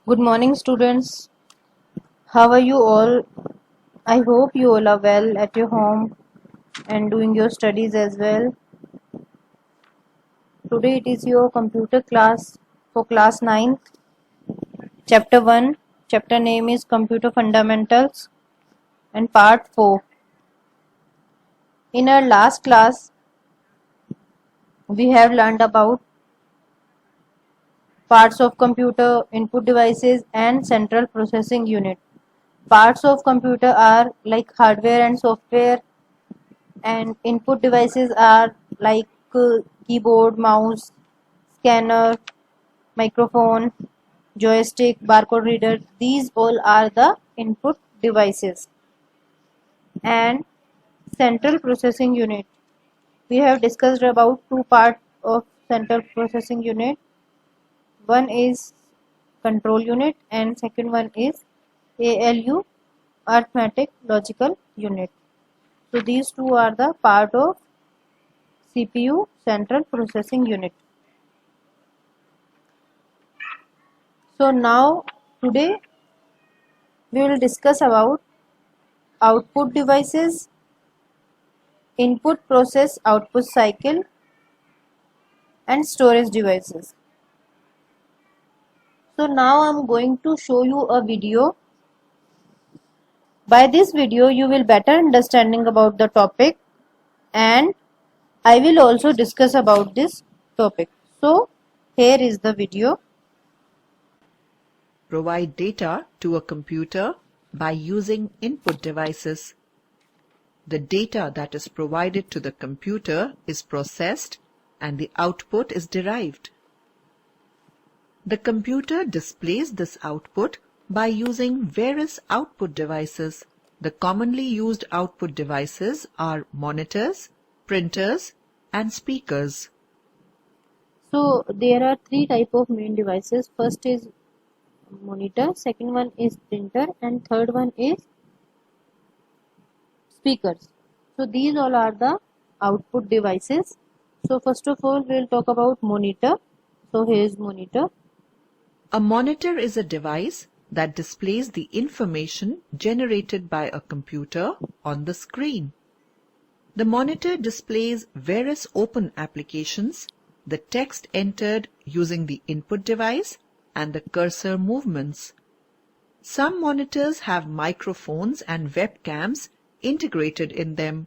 Good morning, students. How are you all? I hope you all are well at your home and doing your studies as well. Today it is your computer class for class 9th, chapter 1. Chapter name is Computer Fundamentals and part 4. In our last class, we have learned about parts of computer, input devices and central processing unit. Parts of computer are like hardware and software, and input devices are like keyboard, mouse, scanner, microphone, joystick, barcode reader. These all are the input devices. And central processing unit, we have discussed about two parts of central processing unit. One is control unit and second one is ALU, arithmetic logical unit. So these two are the part of CPU, central processing unit. So now today we will discuss about output devices, input process output cycle and storage devices. So now I am going to show you a video. By this video you will better understanding about the topic, and I will also discuss about this topic. So here is the video. Provide data to a computer by using input devices. The data that is provided to the computer is processed and the output is derived. The computer displays this output by using various output devices. The commonly used output devices are monitors, printers, and speakers. So there are three type of main devices. First is monitor, second one is printer, and third one is speakers. So these all are the output devices. So first of all we will talk about monitor. So here is monitor. A monitor is a device that displays the information generated by a computer on the screen. The monitor displays various open applications, the text entered using the input device, and the cursor movements. Some monitors have microphones and webcams integrated in them.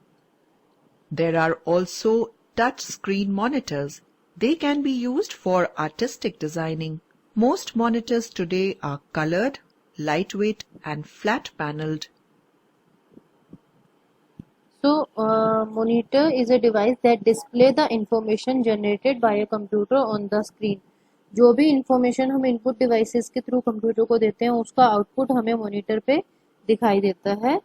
There are also touch screen monitors. They can be used for artistic designing. Most monitors today are colored, lightweight, and flat-paneled. So monitor is a device that display the information generated by a computer on the screen. जो भी information हम input devices के through computer को देते हैं उसका output हमें monitor पे दिखाई देता है।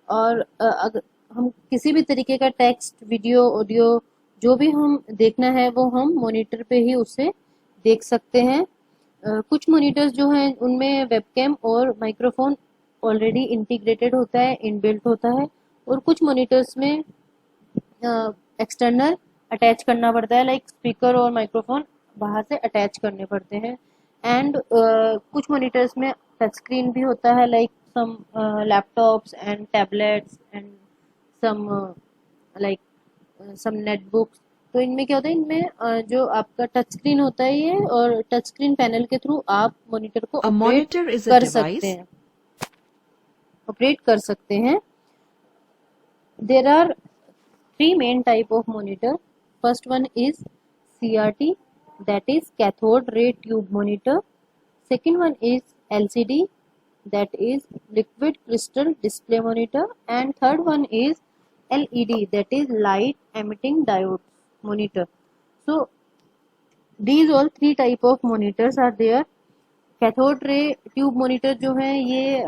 और अगर हम किसी भी तरीके का टेक्स्ट, वीडियो, ऑडियो जो भी हम देखना है वो हम मॉनिटर पे ही उसे देख सकते हैं। कुछ मॉनिटर्स जो हैं उनमें वेबकैम और माइक्रोफोन ऑलरेडी इंटीग्रेटेड होता है, इनबिल्ट होता है, और कुछ मॉनिटर्स में एक्सटर्नल अटैच करना पड़ता है, लाइक स्पीकर और माइक्रोफोन बाहर से अटैच करने पड़ते हैं। एंड कुछ मॉनिटर्स में टच स्क्रीन भी होता है, like some laptops and tablets and some like some netbooks. तो इनमें क्या होता है, इनमें जो आपका टच स्क्रीन होता है ये, और टच स्क्रीन पैनल के थ्रू आप मॉनिटर को ऑपरेट कर सकते हैं। There are three main type of monitor. First one is CRT, that is cathode ray tube monitor. Second one is LCD, that is liquid crystal display monitor, and third one is LED, that is light emitting diode monitor. So these all three type of monitors are there. Cathode ray tube monitor जो है ये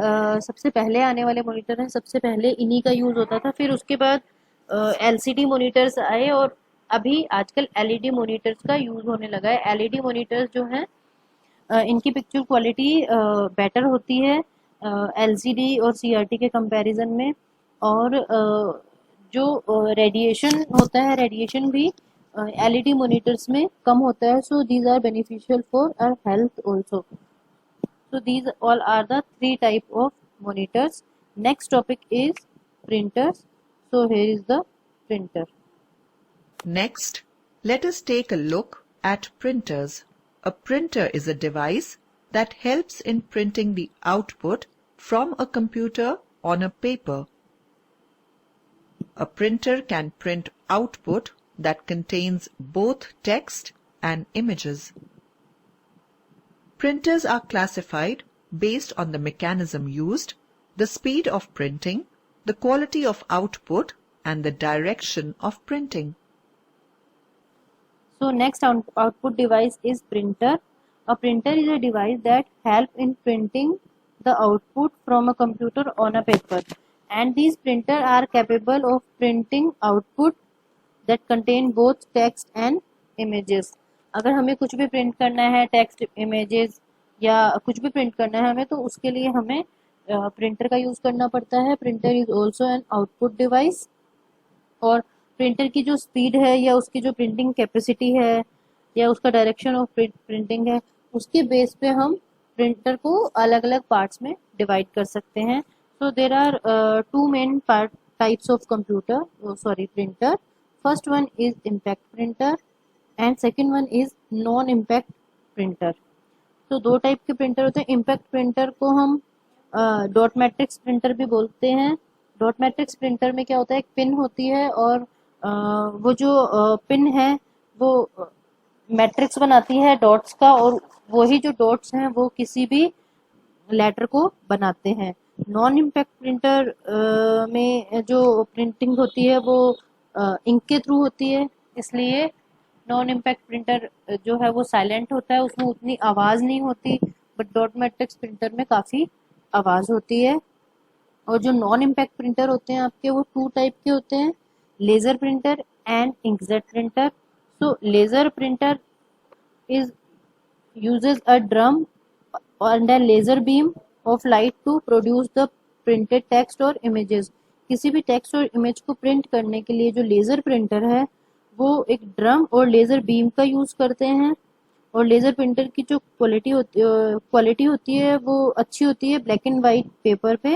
सबसे पहले आने वाले monitor हैं, सबसे पहले इन्हीं का यूज होता था। फिर उसके बाद एलसीडी मॉनिटर्स आए और अभी आजकल एलईडी मॉनिटर्स का यूज होने लगा है। एलईडी मॉनिटर्स जो हैं इनकी पिक्चर क्वालिटी बेटर होती है एलसीडी और सीआरटी के कंपैरिजन में, और जो रेडिएशन होता है, रेडिएशन भी एलईडी मॉनिटर्स में कम होता है। So these are beneficial for our health also. So these all are the three type of monitors. Next topic is printers. So here is the printer. Next, let us take a look at printers. A printer is a device that helps in printing the output from a computer on a paper. A printer can print output that contains both text and images. Printers are classified based on the mechanism used, the speed of printing, the quality of output, and the direction of printing. So next output device is printer. A printer is a device that help in printing the output from a computer on a paper, and these printers are capable of printing output that contain both text and images. अगर हमें कुछ भी print करना है, text, images या कुछ भी print करना है हमें, तो उसके लिए हमें प्रिंटर का यूज करना पड़ता है. Printer is also an output device. और प्रिंटर की जो स्पीड है या उसकी जो प्रिंटिंग कैपेसिटी है या उसका डायरेक्शन ऑफ प्रिंटिंग है, उसके बेस पे हम प्रिंटर को अलग अलग पार्ट्स में डिवाइड कर सकते हैं. So there are two main types of printer. First one is impact printer and second one is non impact printer. तो दो टाइप के प्रिंटर होते हैं. इम्पैक्ट प्रिंटर को हम डॉट मैट्रिक्स प्रिंटर भी बोलते हैं. डॉट मैट्रिक्स प्रिंटर में क्या होता है, एक पिन होती है और वो जो पिन है वो मैट्रिक्स बनाती है डॉट्स का, और वही जो डॉट्स हैं वो किसी भी लेटर को बनाते हैं. नॉन इम्पैक्ट प्रिंटर में जो प्रिंटिंग होती है वो इंक के थ्रू होती है, इसलिए नॉन इम्पैक्ट प्रिंटर जो है वो साइलेंट होता है, उसमें उतनी आवाज नहीं होती. बट डॉट मैट्रिक्स प्रिंटर में काफी आवाज होती है. और जो नॉन इम्पैक्ट प्रिंटर होते हैं आपके, वो टू टाइप के होते हैं, laser printer and inkjet printer. So laser printer is uses a drum and a laser beam of light to produce the printed text or images. किसी भी टेक्स्ट और इमेज को प्रिंट करने के लिए जो लेजर प्रिंटर है वो एक ड्रम और लेजर बीम का यूज करते हैं. और लेजर प्रिंटर की जो क्वालिटी होती है वो अच्छी होती है ब्लैक एंड वाइट पेपर पे,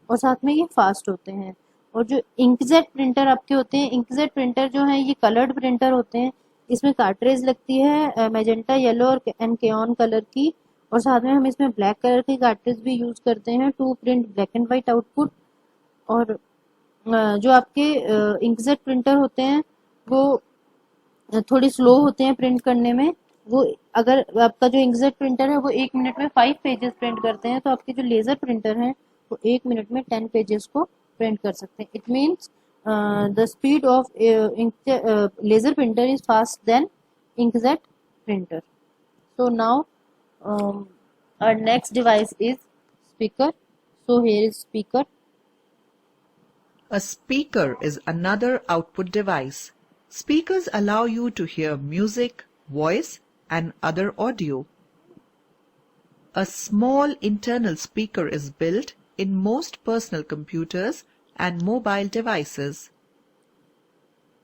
और साथ में ये फास्ट होते हैं. और जो इंकजेट प्रिंटर आपके होते हैं, इंकजेट प्रिंटर जो है ये कलर्ड प्रिंटर होते हैं. इसमें कार्ट्रेज लगती है मैजेंटा, येलो और एंड केऑन कलर की, और साथ में हम इसमें ब्लैक कलर की कार्ट्रेज भी यूज करते हैं to print black and white output. और जो आपके इंकजेट प्रिंटर होते हैं वो थोड़ी स्लो होते हैं प्रिंट करने में. वो अगर आपका जो इंकजेट प्रिंटर है वो 1 मिनट में 5 पेजेस प्रिंट करते हैं, तो आपके जो लेजर प्रिंटर है वो 1 मिनट में 10 पेजेस को प्रिंट कर सकते हैं. It means the speed of laser printer is fast than inkjet printer. So now our next device is speaker. So here is speaker. A speaker is another output device. Speakers allow you to hear music, voice, and other audio. A small internal speaker is built in most personal computers and mobile devices.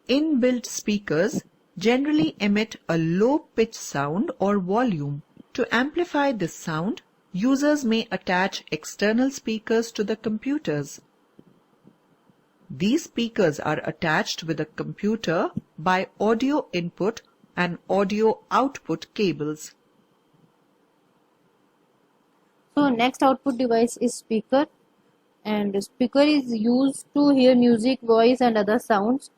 Inbuilt speakers generally emit a low-pitched sound or volume. To amplify this sound, users may attach external speakers to the computers. These speakers are attached with a computer by audio input and audio output cables. So next output device is speaker, and speaker is used to hear music, voice and other sounds.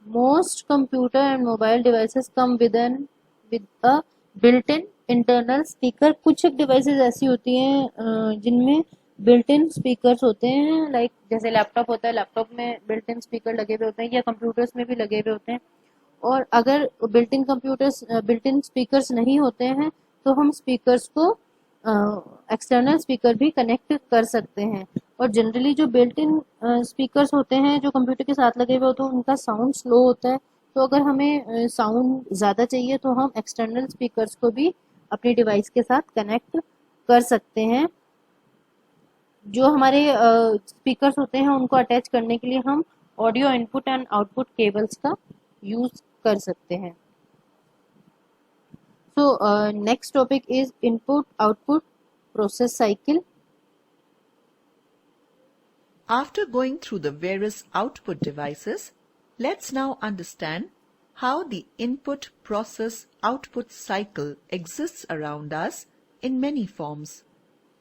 Most computer and mobile devices come with a built-in internal speaker. कुछ devices ऐसी होती हैं जिनमें built-in speakers होते हैं, like जैसे laptop होता है, लैपटॉप में built-in speaker लगे हुए होते हैं, या कंप्यूटर्स में भी लगे हुए होते हैं. और अगर built-in speakers नहीं होते हैं तो हम speakers को एक्सटर्नल स्पीकर भी कनेक्ट कर सकते हैं. और जनरली जो बिल्ट इन स्पीकर्स होते हैं जो कंप्यूटर के साथ लगे हुए होते हैं उनका साउंड स्लो होता है. तो अगर हमें साउंड ज़्यादा चाहिए तो हम एक्सटर्नल स्पीकर्स को भी अपनी डिवाइस के साथ कनेक्ट कर सकते हैं. जो हमारे स्पीकर्स होते हैं उनको अटैच करने के लिए हम audio input and output cables का यूज कर सकते हैं. So next topic is input output process cycle. After going through the various output devices, let's now understand how the input process output cycle exists around us in many forms.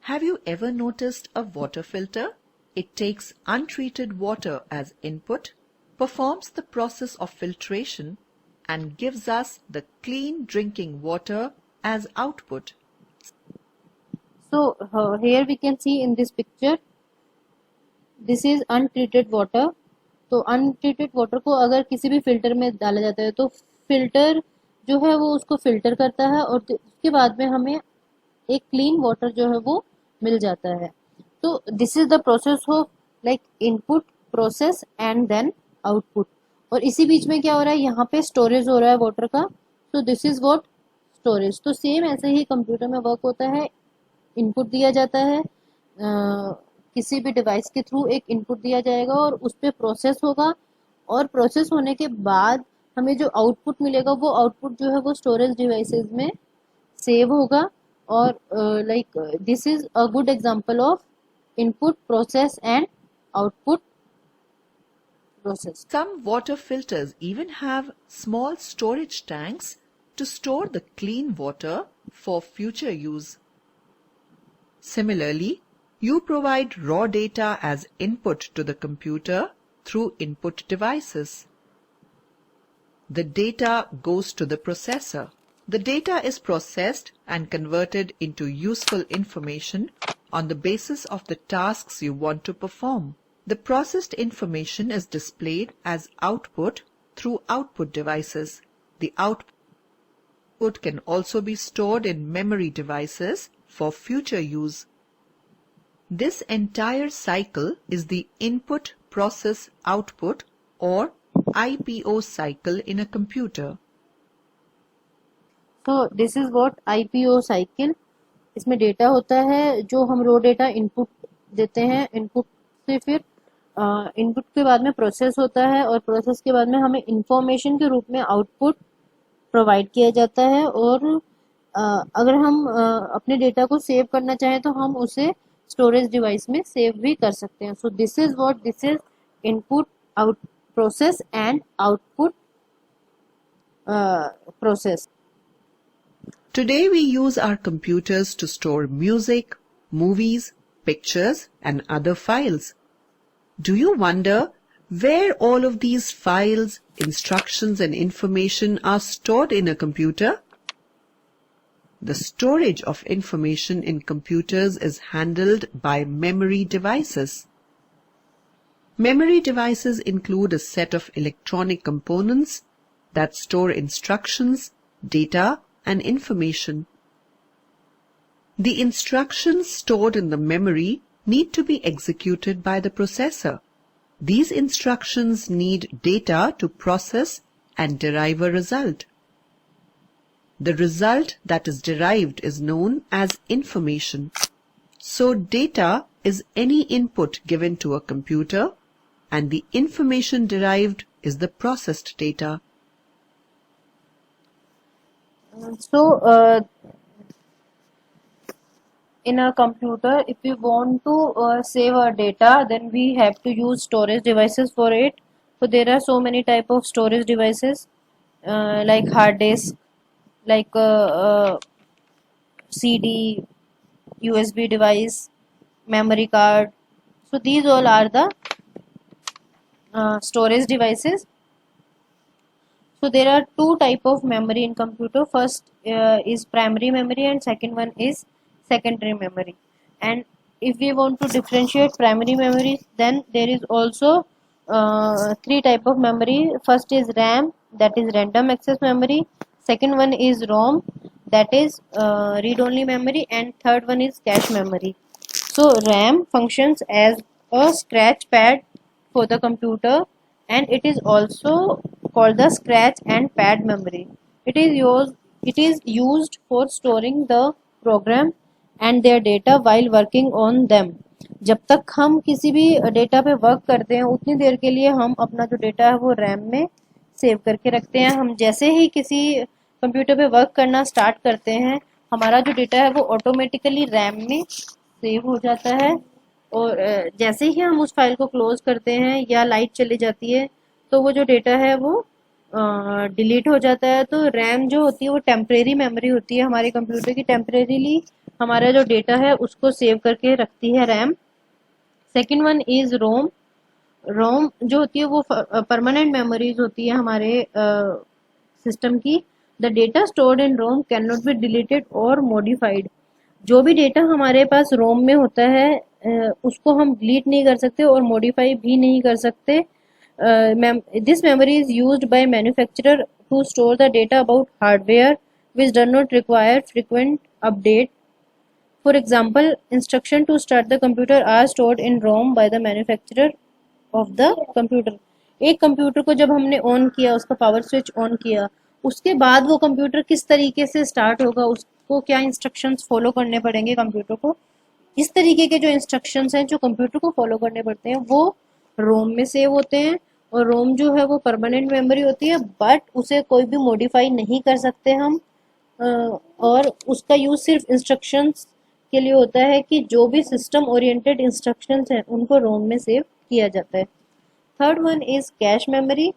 Have you ever noticed a water filter? It takes untreated water as input, performs the process of filtration, and gives us the clean drinking water as output. So here we can see in this picture, this is untreated water. तो untreated water को अगर किसी भी filter में डाला जाता है तो फिल्टर जो है वो उसको फिल्टर करता है और उसके बाद में हमें एक क्लीन वाटर जो है वो मिल जाता है. तो this is the process of like input process and then output. और इसी बीच में क्या हो रहा है, यहाँ पे स्टोरेज हो रहा है वाटर का. तो दिस इज व्हाट स्टोरेज. तो सेम ऐसे ही कंप्यूटर में वर्क होता है. इनपुट दिया जाता है, किसी भी डिवाइस के थ्रू एक इनपुट दिया जाएगा और उस पर प्रोसेस होगा और प्रोसेस होने के बाद हमें जो आउटपुट मिलेगा वो आउटपुट जो है वो स्टोरेज डिवाइसेस में सेव होगा. और like this is a good example of input process and output process. Some water filters even have small storage tanks to store the clean water for future use. Similarly, you provide raw data as input to the computer through input devices. The data goes to the processor. The data is processed and converted into useful information on the basis of the tasks you want to perform. The processed information is displayed as output through output devices. The output can also be stored in memory devices for future use. This entire cycle is the input process output or IPO cycle in a computer. So this is what IPO cycle. इसमें data होता है जो हम रो data input देते हैं. Input से फिर input के बाद में प्रोसेस होता है और प्रोसेस के बाद में हमें इंफॉर्मेशन के रूप में आउटपुट प्रोवाइड किया जाता है. और अगर हम अपने डेटा को सेव करना चाहें तो हम उसे स्टोरेज डिवाइस में सेव भी कर सकते हैं. So this is what this is input out process and output process. Today we use our computers to store music, movies, pictures and other files. Do you wonder where all of these files, instructions and information are stored in a computer? The storage of information in computers is handled by memory devices. Memory devices include a set of electronic components that store instructions, data and information. The instructions stored in the memory need to be executed by the processor. These instructions need data to process and derive a result. The result that is derived is known as information. So data is any input given to a computer and the information derived is the processed data. So in a computer, if we want to save our data, then we have to use storage devices for it. So there are so many type of storage devices like hard disk, like CD, USB device, memory card. So these all are the storage devices. So there are two type of memory in computer. First is primary memory and second one is secondary memory. And if we want to differentiate primary memory, then there is also three type of memory. First is RAM, that is random access memory. Second one is ROM, that is read-only memory, and third one is cache memory. So RAM functions as a scratch pad for the computer, and it is also called the scratch and pad memory. It is used for storing the program and their data while working on them. जब तक हम किसी भी data पे work करते हैं उतनी देर के लिए हम अपना जो डेटा है वो रैम में सेव करके रखते हैं. हम जैसे ही किसी कंप्यूटर पे वर्क करना स्टार्ट करते हैं हमारा जो डेटा है वो ऑटोमेटिकली रैम में सेव हो जाता है, और जैसे ही हम उस फाइल को क्लोज करते हैं या लाइट चली जाती है तो वो जो डेटा है वो डिलीट हो जाता है। तो रैम जो होती है वो टेम्परेरी मेमोरी होती है हमारे कंप्यूटर की, टेम्परेरीली हमारा जो डेटा है उसको सेव करके रखती है रैम। सेकेंड वन इज रोम। रोम जो होती है वो परमानेंट मेमोरीज होती है हमारे सिस्टम की। The data stored in ROM can not be deleted और मॉडिफाइड। जो भी डेटा हमारे पास रोम में होता है उसको हम डिलीट नहीं कर सकते और मॉडिफाई भी नहीं कर सकते। This memory is used by manufacturer to store the data about hardware which does not require frequent update. For example, instruction to start the computer are stored in ROM by the manufacturer of the computer। एक computer को जब हमने on किया, उसका power switch on किया, उसके बाद वो कंप्यूटर किस तरीके से स्टार्ट होगा, उसको क्या इंस्ट्रक्शंस फॉलो करने पड़ेंगे कंप्यूटर को, इस तरीके के जो इंस्ट्रक्शंस हैं जो कंप्यूटर को फॉलो करने पड़ते हैं वो रोम में सेव होते हैं। और रोम जो है वो परमानेंट मेमोरी होती है, बट उसे कोई भी मॉडिफाई नहीं कर सकते हम। और उसका यूज सिर्फ इंस्ट्रक्शंस के लिए होता है कि जो भी सिस्टम ओरिएंटेड इंस्ट्रक्शंस हैं उनको रोम में सेव किया जाता है। Third one is cache memory.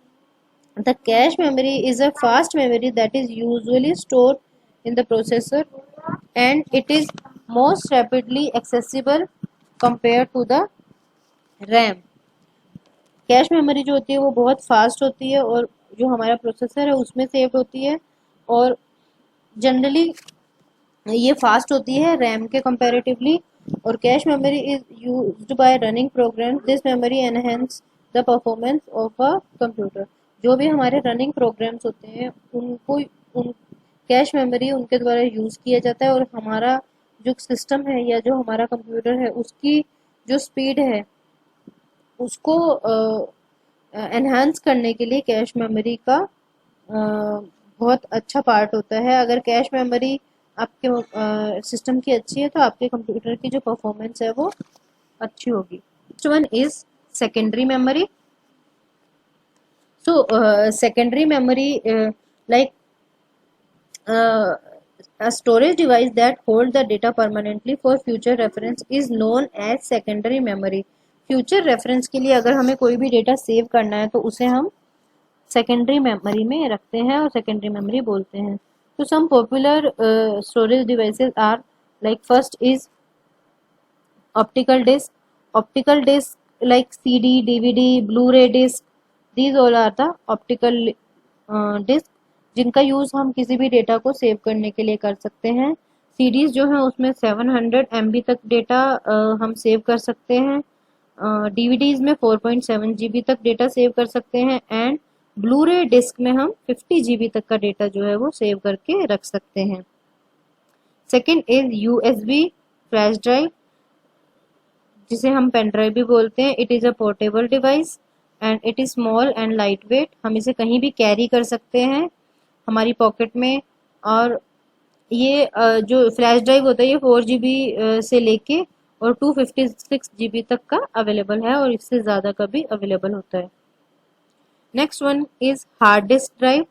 The cash memory is a fast memory that is usually stored in the processor and it is most rapidly accessible compared to the RAM। Cache memory जो होती है वो बहुत fast होती है और जो हमारा प्रोसेसर है उसमें सेव होती है, और जनरली ये फास्ट होती है रैम के कंपैरेटिवली। और cache memory is used by running program. This memory enhance the performance of a computer. जो भी हमारे रनिंग प्रोग्राम्स होते हैं उनको उन कैश मेमोरी उनके द्वारा यूज किया जाता है, और हमारा जो सिस्टम है या जो हमारा कंप्यूटर है उसकी जो स्पीड है उसको एनहांस करने के लिए कैश मेमोरी का बहुत अच्छा पार्ट होता है। अगर कैश मेमोरी आपके सिस्टम की अच्छी है तो आपके कंप्यूटर की जो परफॉर्मेंस है वो अच्छी होगी। Next one is secondary memory. So secondary memory like a storage device that hold the data permanently for future reference is known as secondary memory। Future reference के लिए अगर हमें कोई भी डेटा सेव करना है तो उसे हम सेकेंडरी मेमोरी में रखते हैं और सेकेंडरी मेमोरी बोलते हैं। तो some popular storage devices are like first is optical disc. Optical disc like CD, DVD, Blu-ray disc, these all are the optical disc जिनका यूज हम किसी भी डेटा को सेव करने के लिए कर सकते हैं। सीडीज जो है उसमें 700 MB तक डेटा हम सेव कर सकते हैं। डीवीडीज में 4.7 GB तक डेटा सेव कर सकते हैं, एंड ब्लू-रे डिस्क में हम 50 GB तक का डेटा जो है वो सेव करके रख सकते हैं। Second is USB flash drive, जिसे हम पेन ड्राइव भी बोलते हैं। It is a portable device and it is small and light weight. हम इसे कहीं भी कैरी कर सकते हैं हमारी पॉकेट में। और ये जो फ्लैश ड्राइव होता है ये 4 GB से लेके और 256 GB तक का अवेलेबल है, और इससे ज़्यादा का भी अवेलेबल होता है। Next one is hard disk drive.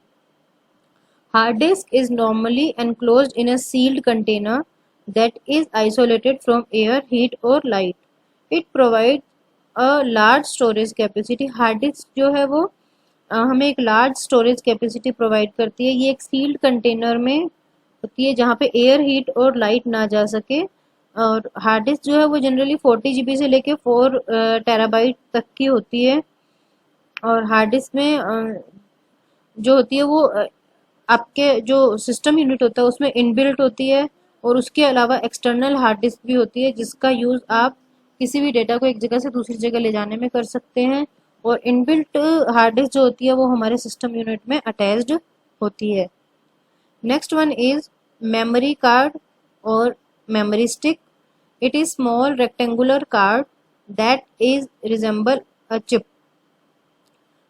Hard disk is normally enclosed in a sealed container that is isolated from air, heat or light. It provides a large storage capacity। Hard disk जो है वो हमें एक large storage capacity provide करती है। ये एक sealed container में होती है जहाँ पे एयर, हीट और लाइट ना जा सके। और हार्ड डिस्क जो है वो जनरली 40 GB से लेके 4 टेराबाइट तक की होती है। और हार्ड डिस्क में जो होती है वो आपके जो सिस्टम यूनिट होता है उसमें इनबिल्ट होती है, और उसके अलावा एक्सटर्नल हार्ड डिस्क भी होती है जिसका यूज़ आप किसी भी डेटा को एक जगह से दूसरी जगह ले जाने में कर सकते हैं। और इनबिल्ट हार्ड डिस्क जो होती है वो हमारे सिस्टम यूनिट में अटैच्ड होती है। Next one is memory card और memory stick. It is small rectangular card that is resemble a chip.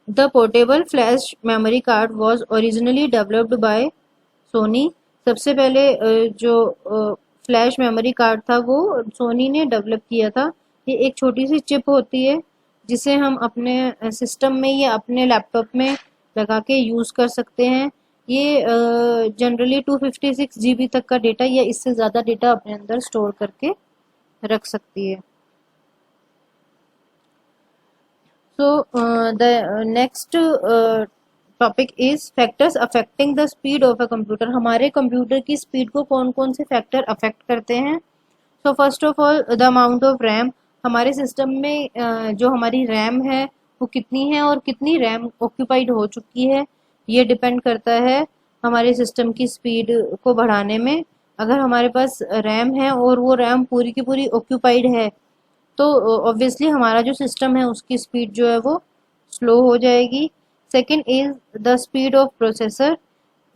The portable flash memory card was originally developed by Sony. सबसे पहले जो फ्लैश मेमोरी कार्ड था वो सोनी ने develop किया था। ये एक छोटी सी चिप होती है जिसे हम अपने सिस्टम में या अपने लैपटॉप में लगा के यूज़ कर सकते हैं। ये जनरली 256 GB तक का डेटा या इससे ज़्यादा डेटा अपने अंदर स्टोर करके रख सकती है। So the next topic is factors affecting the speed of a computer. हमारे कंप्यूटर की स्पीड को कौन कौन से फैक्टर अफेक्ट करते हैं। So first of all the amount of RAM. हमारे सिस्टम में जो हमारी रैम है वो कितनी है और कितनी रैम ऑक्यूपाइड हो चुकी है, ये डिपेंड करता है हमारे सिस्टम की स्पीड को बढ़ाने में। अगर हमारे पास रैम है और वो रैम पूरी की पूरी ऑक्यूपाइड है तो ऑब्वियसली हमारा जो सिस्टम है उसकी स्पीड जो है वो स्लो हो जाएगी। Second is the speed of processor.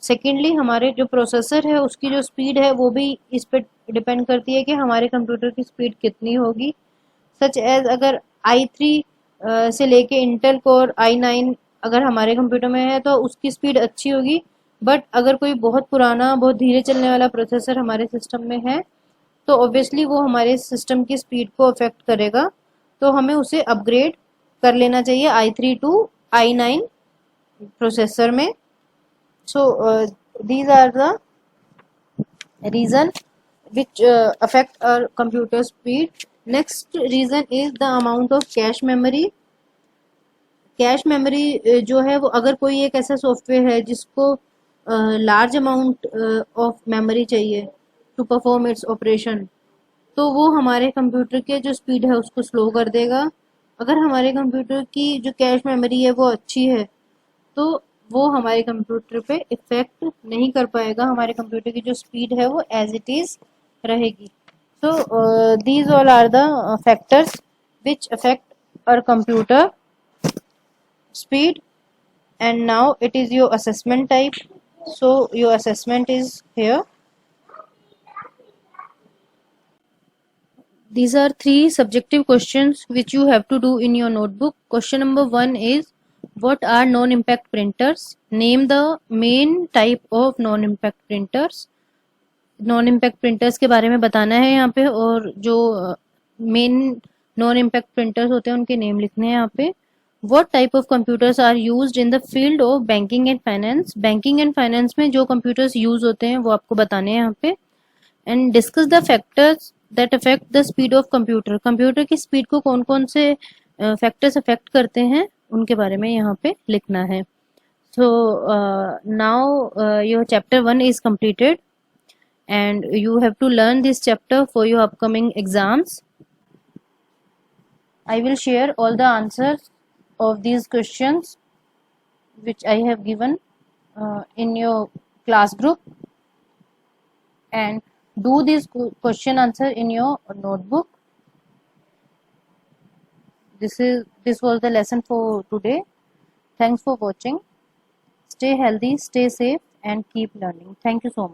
Secondly हमारे जो प्रोसेसर है उसकी जो स्पीड है वो भी इस पर डिपेंड करती है कि हमारे कंप्यूटर की स्पीड कितनी होगी। सच एज अगर i3 से लेके इंटेल कोर i9 अगर हमारे कंप्यूटर में है तो उसकी स्पीड अच्छी होगी, बट अगर कोई बहुत पुराना बहुत धीरे चलने वाला प्रोसेसर हमारे सिस्टम में है तो ऑब्वियसली वो हमारे सिस्टम की स्पीड को अफेक्ट करेगा, तो हमें उसे अपग्रेड कर लेना चाहिए i3 टू i9 प्रोसेसर में। सो these are the reason which affect our computer speed. Next reason is the amount of cache memory. Cache memory जो है वो अगर कोई एक ऐसा सॉफ्टवेयर है जिसको लार्ज अमाउंट ऑफ मेमोरी चाहिए टू परफॉर्म इट्स ऑपरेशन, तो वो हमारे कंप्यूटर के जो स्पीड है उसको स्लो कर देगा। अगर हमारे कंप्यूटर की जो कैश मेमोरी है वो अच्छी है तो वो हमारे कंप्यूटर पे इफेक्ट नहीं कर पाएगा, हमारे कंप्यूटर की जो स्पीड है वो एज इट इज रहेगी। So these all are the factors which affect our computer speed. And now it is your assessment type, so your assessment is here. These are 3 subjective questions which you have to do in your notebook. Question number 1 is what are non-impact printers? Name the main type of non-impact printers. Non impact printers के बारे में बताना है यहाँ पे, और जो main non impact printers होते हैं उनके नेम लिखने हैं यहाँ पे। What type of computers are used in the field of banking and finance? Banking and finance में जो कंप्यूटर्स यूज होते हैं वो आपको बताने हैं यहाँ पे। And discuss the factors that affect the speed of computer. Computer की स्पीड को कौन कौन से फैक्टर्स अफेक्ट करते हैं उनके बारे में यहाँ पे लिखना है। So now your chapter 1 is completed and you have to learn this chapter for your upcoming exams. I will share all the answers of these questions which I have given in your class group, and do this question answer in your notebook. This was the lesson for today. Thanks for watching. Stay healthy, stay safe and keep learning. Thank you so much.